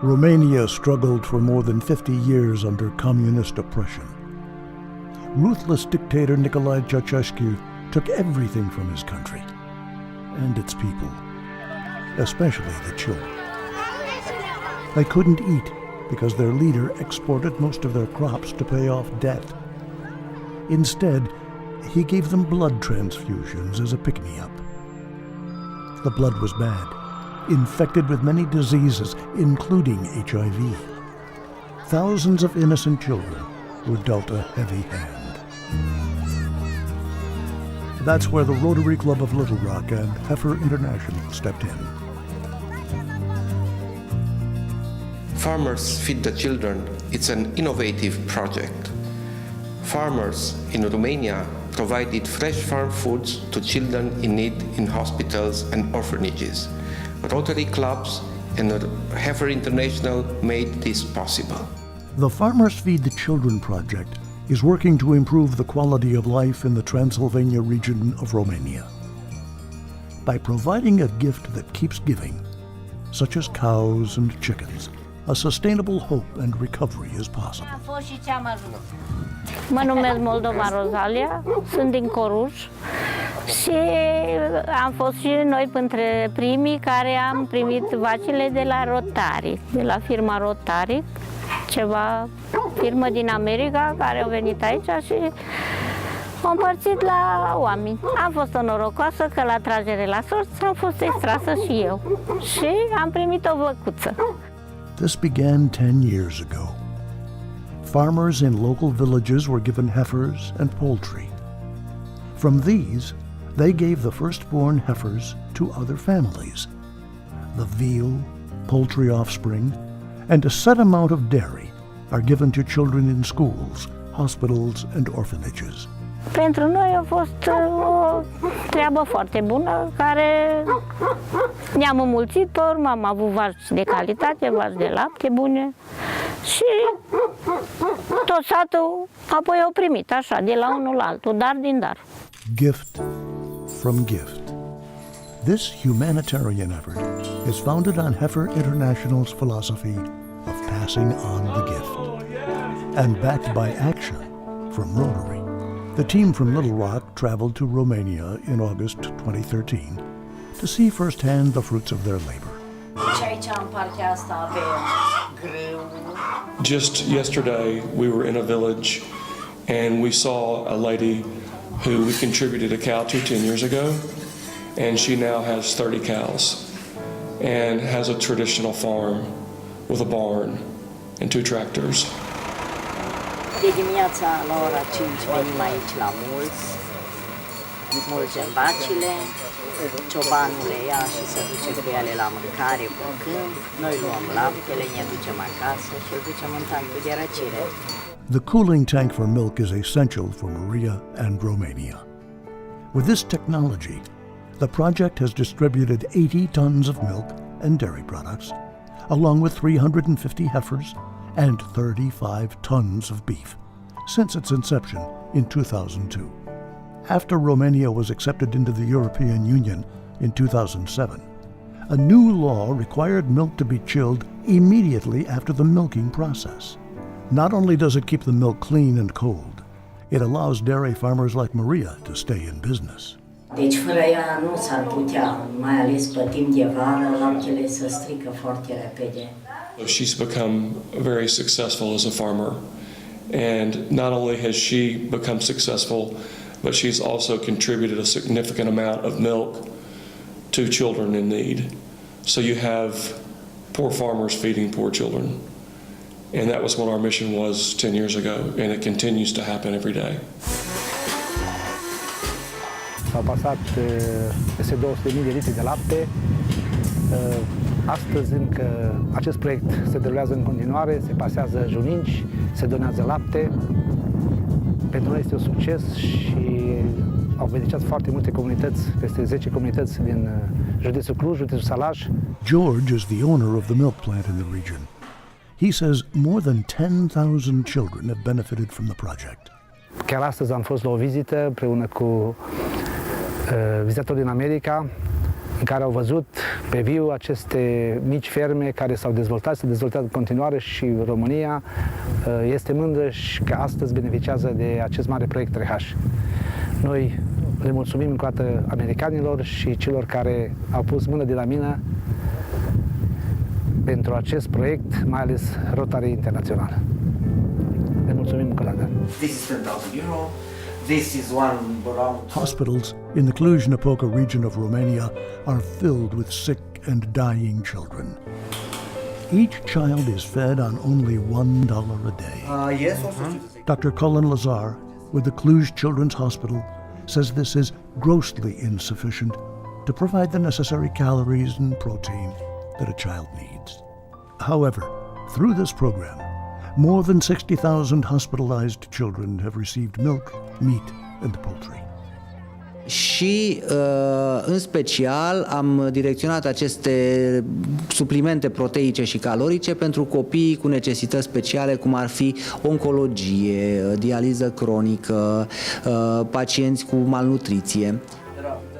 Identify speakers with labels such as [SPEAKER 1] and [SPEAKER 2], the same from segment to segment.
[SPEAKER 1] Romania struggled for more than 50 years under communist oppression. Ruthless dictator Nicolae Ceausescu took everything from his country and its people, especially the children. They couldn't eat because their leader exported most of their crops to pay off debt. Instead, he gave them blood transfusions as a pick-me-up. The blood was bad, infected with many diseases, including HIV. Thousands of innocent children were dealt a heavy hand. That's where the Rotary Club of Little Rock and Heifer International stepped in.
[SPEAKER 2] Farmers Feed the Children, it's an innovative project. Farmers in Romania provided fresh farm foods to children in need in hospitals and orphanages. Rotary clubs and Heifer International made this possible.
[SPEAKER 1] The Farmers Feed the Children project is working to improve the quality of life in the Transylvania region of Romania. By providing a gift that keeps giving, such as cows and chickens, a sustainable hope and recovery is possible.
[SPEAKER 3] Mă numesc Moldova Rosalia, sunt din Coruș și am fost și noi printre primii care am primit vacile de la Rotary, de la firma Rotary, ceva firmă din America care au venit aici și au împărțit la oameni. Am fost norocoasă că la tragere la sorți am fost extrasă și eu și am primit o văcuță.
[SPEAKER 1] This began 10 years ago. Farmers in local villages were given heifers and poultry. From these, they gave the firstborn heifers to other families. The veal, poultry offspring, and a set amount of dairy are given to children in schools, hospitals, and orphanages.
[SPEAKER 3] Pentru noi a fost o treabă foarte bună, care ne-am înmulțit pe urmă, am avut vaci de calitate, vaci de lapte bune și tot satul apoi au primit așa, de la unul la altul, dar din dar.
[SPEAKER 1] Gift from gift. This humanitarian effort is founded on Heifer International's philosophy of passing on the gift, and backed by action from Rotary. The team from Little Rock traveled to Romania in August 2013 to see firsthand the fruits of their labor.
[SPEAKER 4] Just yesterday, we were in a village and we saw a lady who we contributed a cow to 10 years ago, and she now has 30 cows and has a traditional farm with a barn and 2 tractors.
[SPEAKER 5] De dimineața la ora 5 venim aici la mulgem vacile, ciobanul le ia și se duce cu ele la mâncare pe câmp, noi luăm laptele, ne ducem acasă și îl ducem în tancul de răcire.
[SPEAKER 1] The cooling tank for milk is essential for Maria and Romania. With this technology, the project has distributed 80 tons of milk and dairy products, along with 350 heifers and 35 tons of beef since its inception in 2002. After Romania was accepted into the European Union in 2007, a new law required milk to be chilled immediately after the milking process. Not only does it keep the milk clean and cold, it allows dairy farmers like Maria to stay in business.
[SPEAKER 5] Deci fără ea nu s-ar putea, mai ales pe timp de vară, laptele se strică foarte repede.
[SPEAKER 4] She's become very successful as a farmer, and not only has she become successful, but she's also contributed a significant amount of milk to children in need. So you have poor farmers feeding poor children, and that was what our mission was 10 years ago, and it continues to happen every day.
[SPEAKER 6] S-au pasat peste 200.000 de litri de lapte. Astăzi încă acest proiect se derulează în continuare, se pasează juninci, se donează lapte. Pentru noi este un succes și au beneficiat foarte multe comunități, peste 10 comunități din județul Cluj, județul Sălaș.
[SPEAKER 1] George is the owner of the milk plant in the region. He says more than 10,000 children have benefited from the project.
[SPEAKER 6] Chiar astăzi am fost la o vizită împreună cu vizitatori din America. în care au văzut pe viu aceste mici ferme care s-au dezvoltat, se dezvoltat în continuare și România este mândră și că astăzi beneficiază de acest mare proiect 3H. Noi le mulțumim încă o dată americanilor și celor care au pus mână de la mină pentru acest proiect, mai ales Rotary Internațional. Le mulțumim încă o dată.
[SPEAKER 7] This is 10,000 euro. This is one around.
[SPEAKER 1] Hospitals in the Cluj-Napoca region of Romania are filled with sick and dying children. Each child is fed on only $1 a day.
[SPEAKER 7] Yes, also.
[SPEAKER 1] Dr. Cullen Lazar with the Cluj Children's Hospital says this is grossly insufficient to provide the necessary calories and protein that a child needs. However, through this program, more than 60,000 hospitalized children have received milk, meat, and poultry.
[SPEAKER 7] Și în special am direcționat aceste suplimente proteice și calorice pentru copii cu necesități speciale, cum ar fi oncologie, dializă cronică, pacienți cu malnutriție.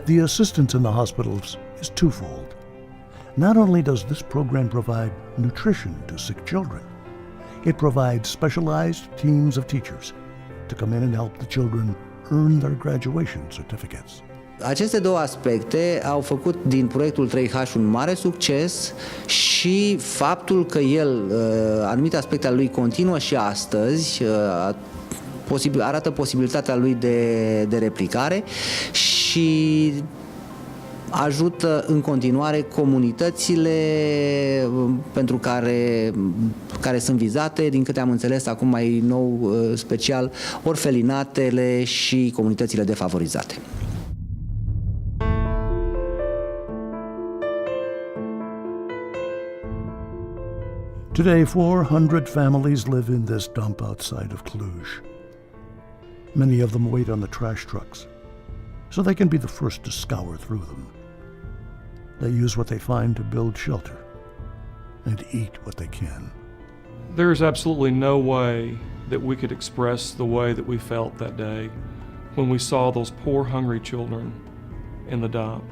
[SPEAKER 1] The assistance in the hospitals is twofold. Not only does this program provide nutrition to sick children, it provides specialized teams of teachers to come in and help the children earn their graduation certificates.
[SPEAKER 7] Aceste două aspecte au făcut din proiectul 3H un mare succes și faptul că el, anumite aspecte ale lui continuă și astăzi, arată posibilitatea lui de replicare și ajută în continuare comunitățile pentru care sunt vizate, din câte am înțeles acum mai nou special, orfelinatele și comunitățile defavorizate.
[SPEAKER 1] Today, 400 families live in this dump outside of Cluj. Many of them wait on the trash trucks, so they can be the first to scour through them. They use what they find to build shelter and eat what they can.
[SPEAKER 4] There is absolutely no way that we could express the way that we felt that day when we saw those poor, hungry children in the dump.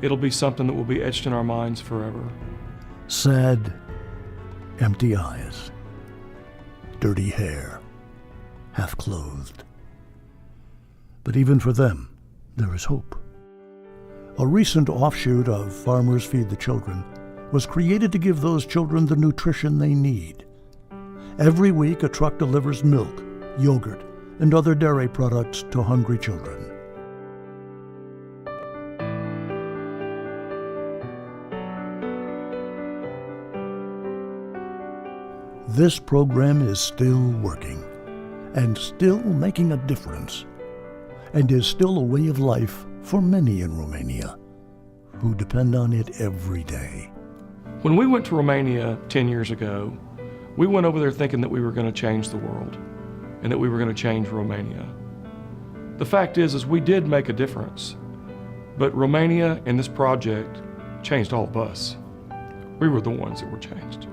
[SPEAKER 4] It'll be something that will be etched in our minds forever.
[SPEAKER 1] Sad, empty eyes, dirty hair, half-clothed. But even for them, there is hope. A recent offshoot of Farmers Feed the Children was created to give those children the nutrition they need. Every week, a truck delivers milk, yogurt, and other dairy products to hungry children. This program is still working and still making a difference, and is still a way of life for many in Romania who depend on it every day.
[SPEAKER 4] When we went to Romania 10 years ago, we went over there thinking that we were going to change the world and that we were going to change Romania. The fact is we did make a difference, but Romania and this project changed all of us. We were the ones that were changed.